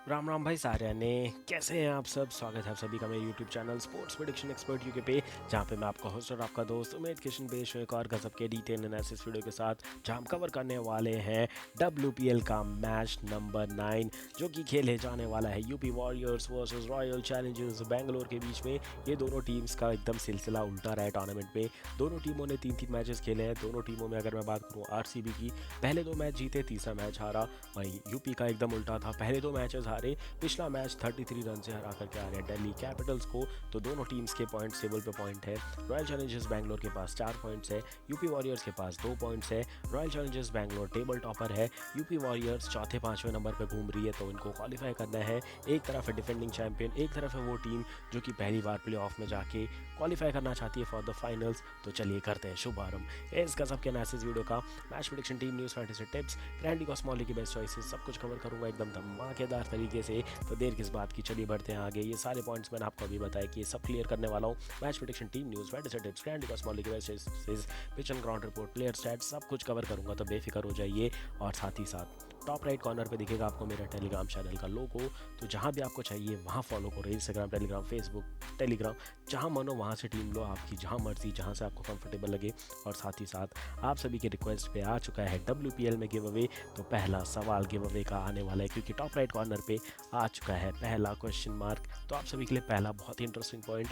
राम राम भाई सारे ने कैसे हैं आप सब। स्वागत है आप सभी का मेरे YouTube channel sports prediction expert UK पे, जहां पे मैं आपका होस्ट और आपका दोस्त उमेद किशन पेश एक और गजब के डिटेल एनालिसिस वीडियो के साथ, जहां हम कवर करने वाले हैं WPL का मैच नंबर 9 जो कि खेले जाने वाला है UP warriors versus royal Challengers Bangalore के बीच में। ये दोनों टीम्स का एकदम सिलसिला उल्टा रहा है टूर्नामेंट में। दोनों टीमों ने 3-3 मैचेस खेले हैं। दोनों टीमों में अगर मैं बात करूँ आरसीबी की, पहले 2 मैच जीते, तीसरा मैच हारा। वहीं यूपी का एकदम उल्टा था, पहले 2 मैचेस हारे, पिछला मैच 33 रन से हरा करके आ रहे हैं दिल्ली कैपिटल्स को। तो दोनों टीम्स के पॉइंट टेबल पे पॉइंट है। रॉयल चैलेंजर्स बैंगलोर के पास 4 पॉइंट्स है, यूपी वॉरियर्स के पास 2 पॉइंट्स है। Royal Challengers Bangalore table topper है, यूपी वॉरियर्स चौथे 5वें नंबर पर घूम रही है, तो इनको क्वालिफाई करना है। एक तरफ है डिफेंडिंग चैंपियन, एक तरफ है वो टीम जो कि पहली बार प्ले ऑफ में जाके क्वालिफाई करना चाहती है फॉर द फाइनल्स। तो चलिए करते हैं शुभारंभ इस गजब के एनालिसिस वीडियो का। Match prediction, team news, fantasy tips, ग्रैंडी कॉस्मोली की बेस्ट चॉइसेस, सब कुछ कवर करूंगा एकदम धमाकेदार तरीके से। तो देर किस बात की, चलिए बढ़ते हैं आगे। ये सारे पॉइंट्स मैंने आपको अभी बताया कि ये सब क्लियर करने वाला हूँ। Match prediction, team news, fantasy tips, ग्रैंडी कॉस्मोली की best choices, pitch and ground report, player stats, सब कुछ कवर करूंगा, तो बेफिक्र हो जाइए। और साथ ही साथ टॉप राइट कॉर्नर पे दिखेगा आपको मेरा टेलीग्राम चैनल का लोगो, तो जहाँ भी आपको चाहिए वहाँ फॉलो करो। इंस्टाग्राम, टेलीग्राम, फेसबुक, टेलीग्राम, जहाँ मनो वहाँ से टीम लो, आपकी जहाँ मर्जी, जहाँ से आपको कंफर्टेबल लगे। और साथ ही साथ आप सभी के रिक्वेस्ट पे आ चुका है WPL में गिव अवे। तो पहला सवाल गिव अवे का आने वाला है, क्योंकि टॉप राइट कॉर्नर पे आ चुका है पहला क्वेश्चन मार्क। तो आप सभी के लिए पहला बहुत ही इंटरेस्टिंग पॉइंट,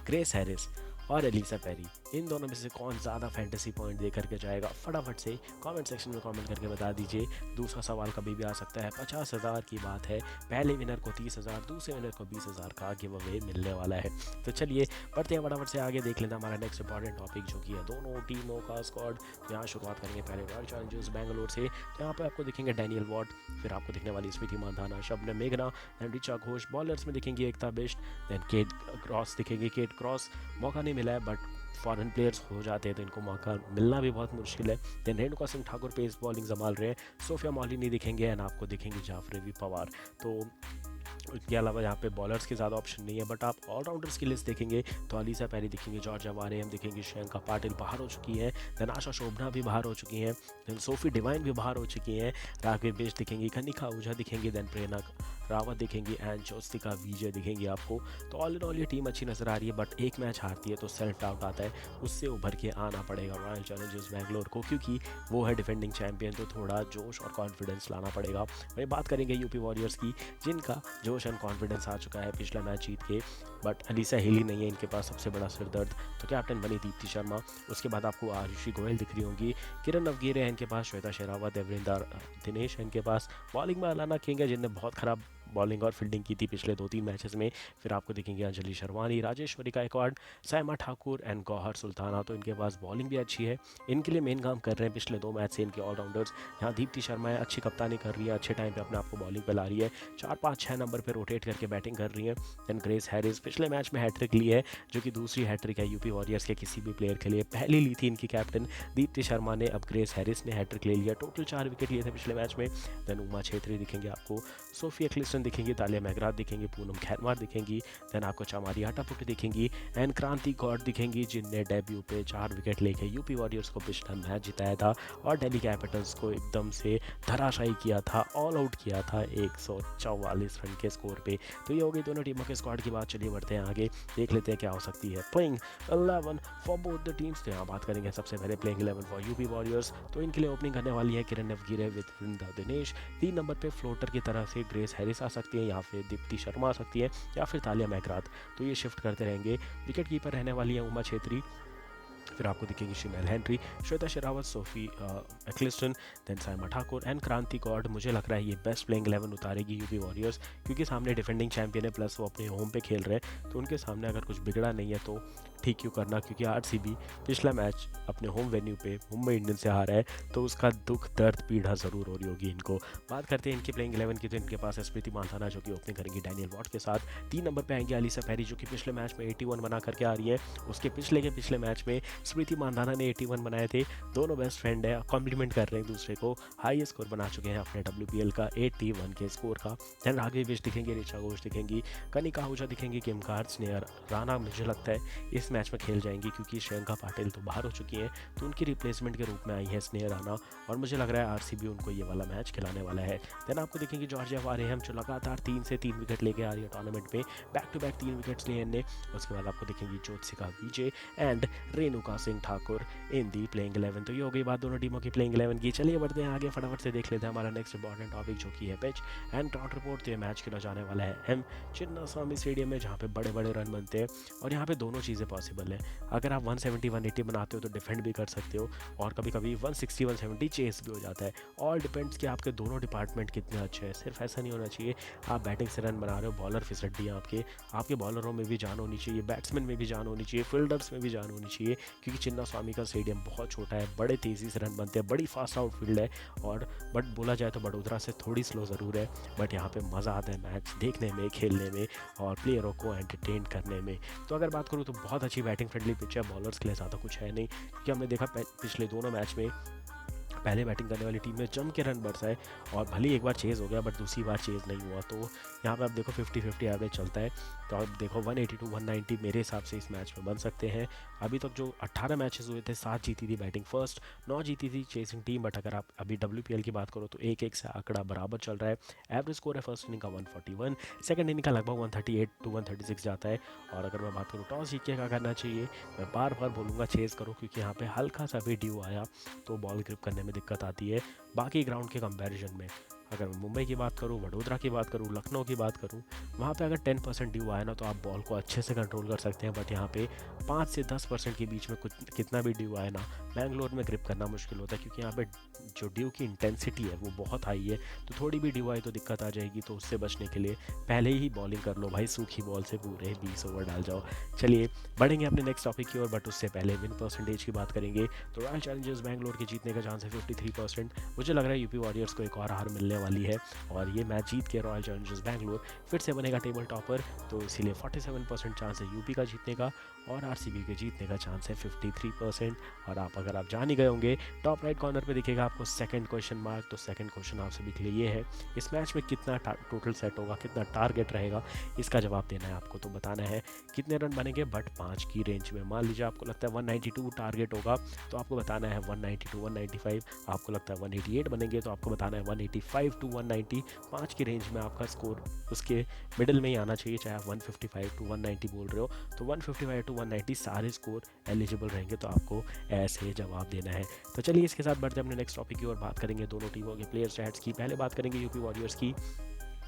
ग्रेस हैरिस और एलिसा पेरी, इन दोनों में से कौन ज़्यादा फैंटेसी पॉइंट दे करके जाएगा, फटाफट से कमेंट सेक्शन में कमेंट करके बता दीजिए। दूसरा सवाल कभी भी आ सकता है, 50,000 की बात है। पहले विनर को 30,000, दूसरे विनर को 20,000 का गिव अवे मिलने वाला है। तो चलिए बढ़ते हैं फटाफट से आगे, देख लेना हमारा नेक्स्ट इंपॉर्टेंट टॉपिक जो कि है दोनों टीमों का स्क्वाड। तो यहाँ शुरुआत करेंगे पहले रॉयल चैलेंजर्स बैंगलोर से। तो यहाँ पर आपको दिखेंगे डैनियल वॉट, फिर आपको दिखने वाली स्मृति मंधाना, शबनम मेघना, दैन ऋचा घोष। बॉलर्स में दिखेंगे एकता बिष्ट, दैन केट क्रॉस दिखेंगे। केट क्रॉस मौका नहीं मिला है, बट फॉरेन प्लेयर्स हो जाते हैं तो इनको मौका मिलना भी बहुत मुश्किल है। Then Renuka Singh Thakur pace bowling संभाल रहे हैं। सोफिया मौलिनी दिखेंगे एंड आपको दिखेंगे जाफरी पवार। तो इसके अलावा यहाँ पे बॉलर्स के ज़्यादा ऑप्शन नहीं है, बट आप ऑलराउंडर्स की लिस्ट देखेंगे तो अलीसा पैरी दिखेंगे, जॉर्ज अवारे हम दिखेंगे, श्रियंका पाटिल बाहर हो चुकी है, देन आशा शोभना भी बाहर हो चुकी हैं, देन सोफी डिवाइन भी बाहर हो चुकी हैं, राघव बेश दिखेंगी, कनिका ओझा दिखेंगी, देन प्रेरणा रावत दिखेंगी एंड ज्योतिका विजय दिखेंगी आपको। तो ऑल इन ऑल ये टीम अच्छी नज़र आ रही है, बट एक मैच हारती है तो सेल्फ डाउट आता है, उससे उभर के आना पड़ेगा रॉयल चैलेंजर्स बैंगलोर को, क्योंकि वो है डिफेंडिंग चैंपियन। तो थोड़ा जोश और कॉन्फिडेंस लाना पड़ेगा। वही बात करेंगे यूपी वॉरियर्स की, जिनका जोश एंड कॉन्फिडेंस आ चुका है पिछला मैच जीत के, बट अलीसा हिली नहीं है इनके पास सबसे बड़ा सिरदर्द। तो कैप्टन बनी दीप्ति शर्मा। उसके बाद आपको आरुषि गोयल दिख रही होंगी, किरण नवगीरे है इनके पास, श्वेता शेरावत, देवरिंदर दिनेश है इनके पास। बॉलिंग में अलाना किंग है, जिनने बहुत खराब बॉलिंग और फील्डिंग की थी पिछले 2-3 मैचेस में। फिर आपको दिखेंगे अंजलि शर्मानी, राजेश्वरी गायकवाड़, साइमा ठाकुर एंड गौहर सुल्ताना। तो इनके पास बॉलिंग भी अच्छी है, इनके लिए मेन काम कर रहे हैं पिछले 2 मैच से इनके ऑलराउंडर्स। यहाँ दीप्ति शर्मा है, अच्छी कप्तानी कर रही है, अच्छे टाइम पे अपने आप को बॉलिंग पे ला रही है, 4-5-6 नंबर पे रोटेट करके बैटिंग कर रही है। देन ग्रेस हैरिस पिछले मैच में हैट्रिक ली है, जो कि दूसरी हैट्रिक है यूपी वॉरियर्स के किसी भी प्लेयर के लिए। पहली ली थी इनकी कैप्टन दीप्ति शर्मा ने, अब ग्रेस हैरिस ने हैट्रिक ले लिया। टोटल 4 विकेट लिए थे पिछले मैच में। देन उमा छेत्री दिखेंगे आपको, सोफिया क्लिस्टन दिखेंगी, तालिया मैगरात दिखेंगी, पूनम खैरवार दिखेंगी, देन आपको चमारी आटापुटी दिखेंगी एंड क्रांति गौड़ दिखेंगी, जिनने डेब्यू पे 4 विकेट लेके यूपी वॉरियर्स को पिछला मैच जिताया था और दिल्ली कैपिटल्स को एकदम से धराशायी किया था, ऑल आउट किया था 144 रन के स्कोर पे। तो ये हो गई दोनों टीमों के स्क्वाड की बात। चलिए बढ़ते हैं आगे, देख लेते हैं क्या हो सकती है playing 11 for both the teams. तो यहाँ बात करेंगे सबसे पहले प्लेइंग 11 फॉर यूपी वॉरियर्स। तो इनके लिए ओपनिंग करने वाली है किरण नवगीरे विद वृंदा दिनेश। 3 नंबर पे फ्लोटर की तरह से ग्रेस हैरिस आ सकती है, या फिर दीप्ति शर्मा आ सकती है, या फिर तालिया मैगरात। तो ये शिफ्ट करते रहेंगे। विकेट कीपर रहने वाली है उमा छेत्री, फिर आपको दिखेंगी Chinelle Henry, Shweta Sehrawat, Sophie Ecclestone, then Saima Thakor and Kranti Goud. मुझे लग रहा है ये बेस्ट प्लेइंग 11 उतारेगी यूपी वॉरियर्स, क्योंकि सामने डिफेंडिंग चैंपियन है, प्लस वो अपने होम पे खेल रहे हैं, तो उनके सामने अगर कुछ बिगड़ा नहीं है तो ठीक क्यों करना, क्योंकि आरसीबी पिछला मैच अपने होम वेन्यू पे मुंबई इंडियंस से हारा है, तो उसका दुख दर्द पीड़ा ज़रूर हो रही होगी इनको। बात करते हैं इनकी प्लेइंग 11 की, तो इनके पास स्मृति मानधाना जो कि ओपनिंग करेंगी डैनियल वॉट के साथ। 3 नंबर पे आएंगे अलीसा पैरी, जो कि पिछले मैच में 81 बना करके आ रही है। उसके पिछले मैच में स्मृति मानधाना ने 81 बनाए थे। दोनों बेस्ट फ्रेंड है, कॉम्प्लीमेंट कर रहे हैं एक दूसरे को। हाई स्कोर बना चुके हैं अपने WPL का 81 के स्कोर का। देन राघवी विश दिखेंगे, ऋचा घोष दिखेंगी, कनिका आहूजा दिखेंगी, किम कार्ड्स, स्नेहर राणा मुझे लगता है इस मैच में खेल जाएंगी क्योंकि श्रियंका पाटिल तो बाहर हो चुकी हैं, तो उनकी रिप्लेसमेंट के रूप में आई है स्नेहर राणा, और मुझे लग रहा है RCB उनको ये वाला मैच खिलाने वाला है। देन आपको देखेंगे जॉर्जिया वारेहम जो लगातार 3 से 3 विकेट लेके आ रही है टूर्नामेंट में, बैक टू बैक 3 विकेट्स लिए इनने। उसके बाद आपको देखेंगे Jyotsika Vijay and Renuka Singh Thakur in the playing 11। तो ये हो गई बात दोनों टीमों की प्लेइंग 11 की। चलिए बढ़ते हैं आगे, फटाफट से देख लेते हैं हमारा नेक्स्ट इंपॉर्टेंट टॉपिक जो कि है पिच एंड ग्राउंड रिपोर्ट। तो ये मैच खेला जाने वाला है एम चिन्नास्वामी स्टेडियम में, जहाँ पे बड़े बड़े रन बनते हैं, और यहाँ पे दोनों चीज़ें पॉसिबल है। अगर आप 170 180 बनाते हो तो डिफेंड भी कर सकते हो, और कभी कभी 160 170 चेस भी हो जाता है। ऑल डिपेंड्स कि आपके दोनों डिपार्टमेंट कितने अच्छे हैं। सिर्फ ऐसा नहीं होना चाहिए आप बैटिंग से रन बना रहे हो, बॉलर फिसड्डी है आपके बॉलरों में भी जान होनी चाहिए, बैट्समैन में भी जान होनी चाहिए, फील्डर्स में भी जान होनी चाहिए, क्योंकि चिन्नास्वामी का स्टेडियम बहुत छोटा है, बड़े तेज़ी से रन बनते हैं, बड़ी फास्ट आउटफील्ड है, और बट बोला जाए तो बड़ोदरा से थोड़ी स्लो ज़रूर है, बट यहाँ पे मज़ा आता है मैच देखने में, खेलने में, और प्लेयरों को एंटरटेन करने में। तो अगर बात करूँ तो बहुत अच्छी बैटिंग फ्रेंडली पिच है, बॉलर्स के लिए ज़्यादा कुछ है नहीं, क्योंकि हमने देखा पिछले दोनों मैच में पहले बैटिंग करने वाली टीम में जम के रन बरसाए, और भले ही एक बार चेज़ हो गया बट दूसरी बार चेज़ नहीं हुआ। तो यहाँ पे आप देखो 50-50 एवरेज चलता है, तो आप देखो 180 190 मेरे हिसाब से इस मैच में बन सकते हैं। अभी तक जो 18 मैचेस हुए थे 7 जीती थी बैटिंग फर्स्ट, 9 जीती थी चेसिंग टीम, बट अगर आप अभी WPL की बात करो तो 1-1 से आंकड़ा बराबर चल रहा है। एवरेज स्कोर है फर्स्ट इनिंग का 141, सेकंड इनिंग का लगभग 138 136 जाता है। और अगर मैं बात करूँ टॉस जीत के क्या करना चाहिए, मैं बार बार बोलूँगा चेज़ करो, क्योंकि यहाँ पे हल्का सा भी ड्यू आया तो बॉल ग्रिप करने में दिक्कत आती है बाकी ग्राउंड के कंपैरिजन में। अगर मैं मुंबई की बात करूँ, वडोदरा की बात करूँ, लखनऊ की बात करूँ, वहाँ पे अगर 10% ड्यू आया ना तो आप बॉल को अच्छे से कंट्रोल कर सकते हैं, बट यहाँ पे 5 से 10% के बीच में कुछ कितना भी ड्यू आए ना, बैंगलोर में ग्रिप करना मुश्किल होता है, क्योंकि यहाँ पे जो ड्यू की इंटेंसिटी है वो बहुत हाई है, तो थोड़ी भी ड्यू आई तो दिक्कत आ जाएगी। तो उससे बचने के लिए पहले ही बॉलिंग कर लो भाई, सूखी बॉल से पूरे 20 ओवर डाल जाओ। चलिए बढ़ेंगे अपने नेक्स्ट टॉपिक की ओर, बट उससे पहले विन परसेंटेज की बात करेंगे। तो रॉयल चैलेंजर्स बैंगलोर के जीतने का चांस है 53%। मुझे लग रहा है यूपी वॉरियर्स को एक और हार मिलने वाली है, और ये मैच जीत के रॉयल चैलेंजर्स बैंगलोर फिर से बनेगा टेबल टॉपर, तो इसीलिए 47% चांस है यूपी का जीतने का, और RCB के जीतने का चांस है 53%। और आप अगर आप जान ही गए होंगे, टॉप राइट कॉर्नर पे दिखेगा आपको सेकंड क्वेश्चन मार्क, तो सेकंड क्वेश्चन आप सभी के लिए ये है, इस मैच में कितना टोटल सेट होगा, कितना टारगेट रहेगा, इसका जवाब देना है आपको। तो बताना है कितने रन बनेंगे, बट 5 की रेंज में। मान लीजिए आपको लगता है 192 टारगेट होगा, तो आपको बताना है 192 195। आपको लगता है 188 बनेंगे, तो आपको बताना है 185 टू 190। 5 की रेंज में आपका स्कोर उसके मिडिल में ही आना चाहिए, चाहे आप 155 टू 190 बोल रहे हो, तो 155 टू 190 सारे स्कोर एलिजिबल रहेंगे, तो आपको ऐसे जवाब देना है। तो चलिए इसके साथ बढ़ते हैं अपने नेक्स्ट टॉपिक की ओर, बात करेंगे दोनों टीमों के प्लेयर स्टैट्स की। पहले बात करेंगे यूपी वॉरियर्स की,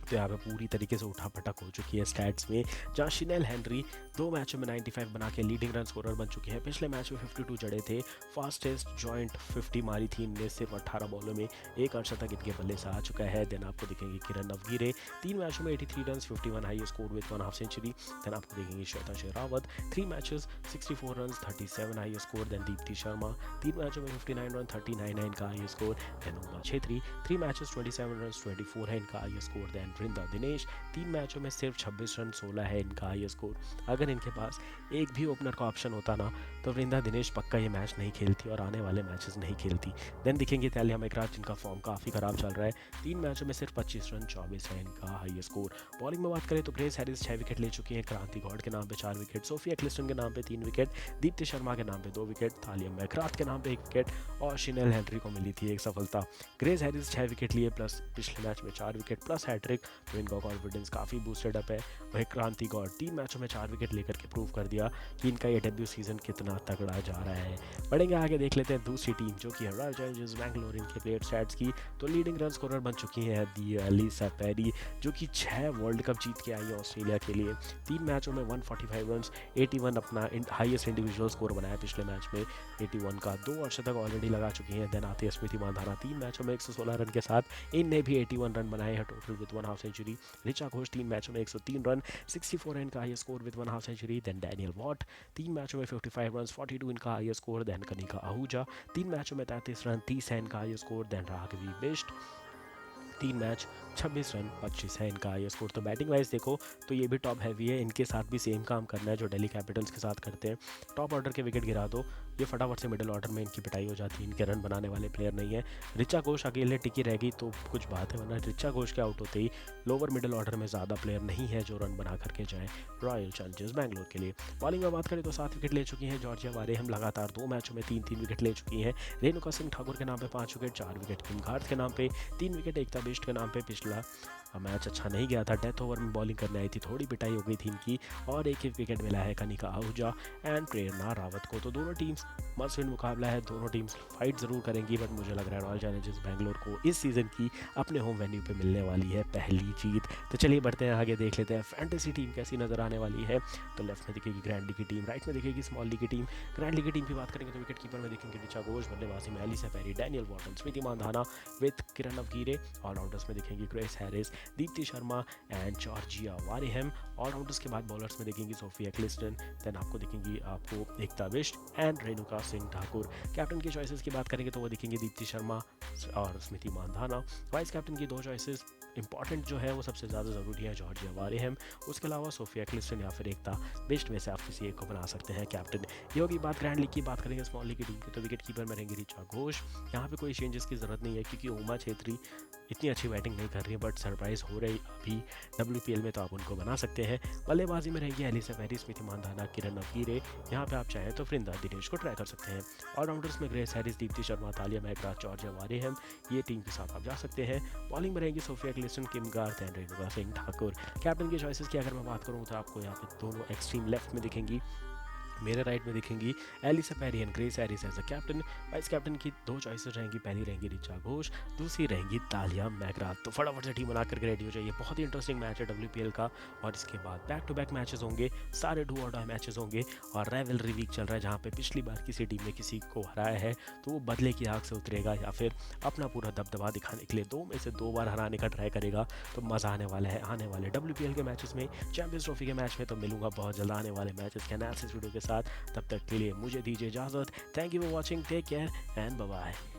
तो यहाँ पे पूरी तरीके से उठापटक हो चुकी है स्टैट्स में, जहाँ शिनेल हेनरी 2 मैचों में 95 बना के लीडिंग रन स्कोरर बन चुके हैं। पिछले मैच में 52 जड़े थे, फास्टेस्ट जॉइंट 50 मारी थी इनने, सिर्फ 18 बॉलों में एक अर्धशतक इनके बल्ले से आ चुका है। देन आपको दिखेंगे किरण नवगीरे 3 मैचों में 83 run, 51 high score with 1 half century. Then आपको देखेंगे Shweta Sehrawat 3 matches 64 run, 37 high score. Then Deepti Sharma 3 मैचों में 59 रन, 39 है इनका high score. Then Uma Chhetri 3 matches 27 run, 24 है इनका high score. Then Vrinda Dinesh 3 मैचों में सिर्फ 26 रन, 16 है इनका हाई स्कोर। अगर इनके पास एक भी ओपनर का ऑप्शन होता ना, तो वृंदा दिनेश पक्का ये मैच नहीं खेलती और आने वाले मैचेस नहीं खेलती। देन दिखेंगे तालिया मैकग्राथ, जिनका फॉर्म काफ़ी ख़राब चल रहा है, 3 मैचों में सिर्फ 25 रन, 24 है इनका हाई स्कोर। बॉलिंग में बात करें तो ग्रेस हैरिस 6 विकेट ले चुकी हैं, क्रांति गौड़ के नाम पे 4 विकेट, सोफिया क्लिस्टन के नाम पे 3 विकेट, दीप्ति शर्मा के नाम पे 2 विकेट, तालिया मैकग्राथ के नाम पे 1 विकेट, और शिनेल हेनरी को मिली थी एक सफलता। ग्रेस हैरिस 6 विकेट लिए प्लस पिछले मैच में 4 विकेट प्लस हैट्रिक, तो इनका कॉन्फिडेंस काफ़ी बूस्टेड अप है। वही क्रांति गौड़ 3 मैचों में 4 विकेट लेकर के प्रूव कर दिया कि इनका ये डेब्यू सीजन कितना तगड़ा जा रहा है। बढ़ेंगे आगे, देख लेते हैं दूसरी टीम जो कि है रॉयल चैलेंजर्स बैंगलोर, इनके प्लेयर स्टैट्स की। तो लीडिंग रन स्कोरर बन चुकी हैं दी एलिसा पेरी, जो कि 6 वर्ल्ड कप जीत के आई है ऑस्ट्रेलिया के लिए। 3 मैचों में 145 रन, 81 अपना हाईएस्ट इंडिविजुअल स्कोर बनाया पिछले मैच में 81 का, 2 अर्धशतक ऑलरेडी लगा चुकी हैं। देन आती है स्मृति मानधाना 3 मैचों में 116 रन के साथ, इनने भी 81 रन बनाए हैं total with 1 half century. Richa Ghosh 3 मैचों में 103 रन, 64 है इनका high score with 1 half century. Then Danielle Wyatt 3 मैचों में 55 रन, 42 इनका high score. Then Kanika Ahuja 3 मैचों में 33 रन, 30 है इनका high score. Then Raghvi Bisht 3 match 26 run 25 है इनका ये स्कोर। तो बैटिंग वाइज देखो तो ये भी टॉप हैवी है, इनके साथ भी सेम काम करना है जो दिल्ली कैपिटल्स के साथ करते हैं। टॉप ऑर्डर के विकेट गिरा दो, ये फटाफट से मिडिल ऑर्डर में इनकी पिटाई हो जाती है, इनके रन बनाने वाले प्लेयर नहीं है। ऋचा घोष अकेले टिकी रहेगी तो कुछ बात है, वरना ऋचा घोष के आउट होते ही लोअर मिडिल ऑर्डर में ज़्यादा प्लेयर नहीं है जो रन बना करके जाएँ रॉयल चैलेंजर्स बैंगलोर के लिए। बॉलिंग में बात करें तो 7 विकेट ले चुकी हैं जॉर्जिया वारे, हम लगातार 2 मैचों में 3-3 विकेट ले चुकी हैं। रेणुका सिंह ठाकुर के नाम पे 5 विकेट, 4 विकेट किम घाट के नाम पे, 3 विकेट एकता बिष्ट के नाम पे। पिछला मैच अच्छा नहीं गया था, डेथ ओवर में बॉलिंग करने आई थी, थोड़ी पिटाई हो गई थी इनकी, और एक ही विकेट मिला है कनिका आहूजा एंड प्रेरणा रावत को। तो दोनों टीम्स मस्ट विन मुकाबला है, दोनों टीम्स फाइट ज़रूर करेंगी, बट मुझे लग रहा है रॉयल चैलेंजर्स बैंगलोर को इस सीज़न की अपने होम वेन्यू पे मिलने वाली है पहली जीत। तो चलिए बढ़ते हैं आगे, देख लेते हैं फैंटेसी टीम कैसी नज़र आने वाली है। तो लेफ्ट में दिखेगी ग्रैंड लीग की टीम, राइट में दिखेगी स्मॉल लीग की टीम। ग्रैंड लीग की टीम की बात करेंगे तो विकेट कीपर में देखेंगे ऋचा घोष, बल्लेबाजी में Ellyse Perry, Danielle Wharton, Smriti Mandhana with Kiran अवगीरे। ऑलराउंडर्स में दिखेंगी Grace Harris, Deepti Sharma and Georgia Wareham. Allrounders के बाद बॉलर्स में देखेंगी सोफिया क्लिस्टन, देन आपको दिखेंगी आपको एकता बिष्ट एंड रेणुका सिंह ठाकुर। कैप्टन की चॉइसेस की बात करेंगे तो वो दिखेंगी दीप्ति शर्मा और स्मृति मानधाना। वाइस कैप्टन की 2 चॉइसेस इंपॉर्टेंट जो है वो सबसे ज़्यादा ज़रूरी है जॉर्जिया वारेहम, उसके अलावा सोफिया क्लिस्टन या फिर एकता बिष्ट में से आप किसी एक को बना सकते हैं कैप्टन। ये होगी बात ग्रैंड लीग की। बात करेंगे स्मॉल लीग की टीम की तो विकेट कीपर में रहेंगे ऋचा घोष, यहाँ पे कोई चेंजेस की ज़रूरत नहीं है क्योंकि उमा छेत्री इतनी अच्छी बैटिंग नहीं कर रही है, बट सरप्राइज हो रही अभी WPL में तो आप उनको बना सकते हैं। बल्लेबाजी में रहेंगी एलिसा पेरी, स्मृति मानधाना, किरण अवगीरे, यहाँ पे आप चाहें तो वृंदा दिनेश को ट्राई कर सकते हैं। ऑलराउंडर्स में Grace Harris, Deepti Sharma, Tahlia McGrath, Georgia Wareham, ये टीम के साथ आप जा सकते हैं। बॉलिंग में रहेंगी Sophia Ecclestone, Kim Garth and Renuka Singh Thakur. Captain की चॉइसेस की अगर मैं बात करूँ तो आपको यहाँ पे दोनों एक्सट्रीम लेफ्ट में दिखेंगी, मेरे राइट में दिखेंगी Ellyse Perry and Grace Harris as a captain. Vice captain की 2 चॉइसेस रहेंगी, पहली रहेंगी ऋचा घोष, दूसरी रहेंगी तालिया मैगरा। तो फटाफट से टीम बना करके रेडी हो जाइए, बहुत ही इंटरेस्टिंग मैच है WPL का। और इसके बाद बैक टू बैक मैचेस होंगे, सारे डू और डाई मैचेस होंगे, और राइवलरी वीक चल रहा है जहाँ पे पिछली बार किसी टीम ने किसी को हराया है तो वो बदले की आग से उतरेगा या फिर अपना पूरा दबदबा दिखाने के लिए 2 में से 2 बार हराने का ट्राई करेगा। तो मज़ा आने वाला है आने वाले WPL के मैचेस में, चैंपियंस ट्रॉफी के मैच में तो मिलूंगा बहुत जल्द आने वाले मैचेस के एनालिसिस वीडियो के साथ। तब तक के लिए मुझे दीजिए इजाज़त। Thank you for watching, take care and bye bye.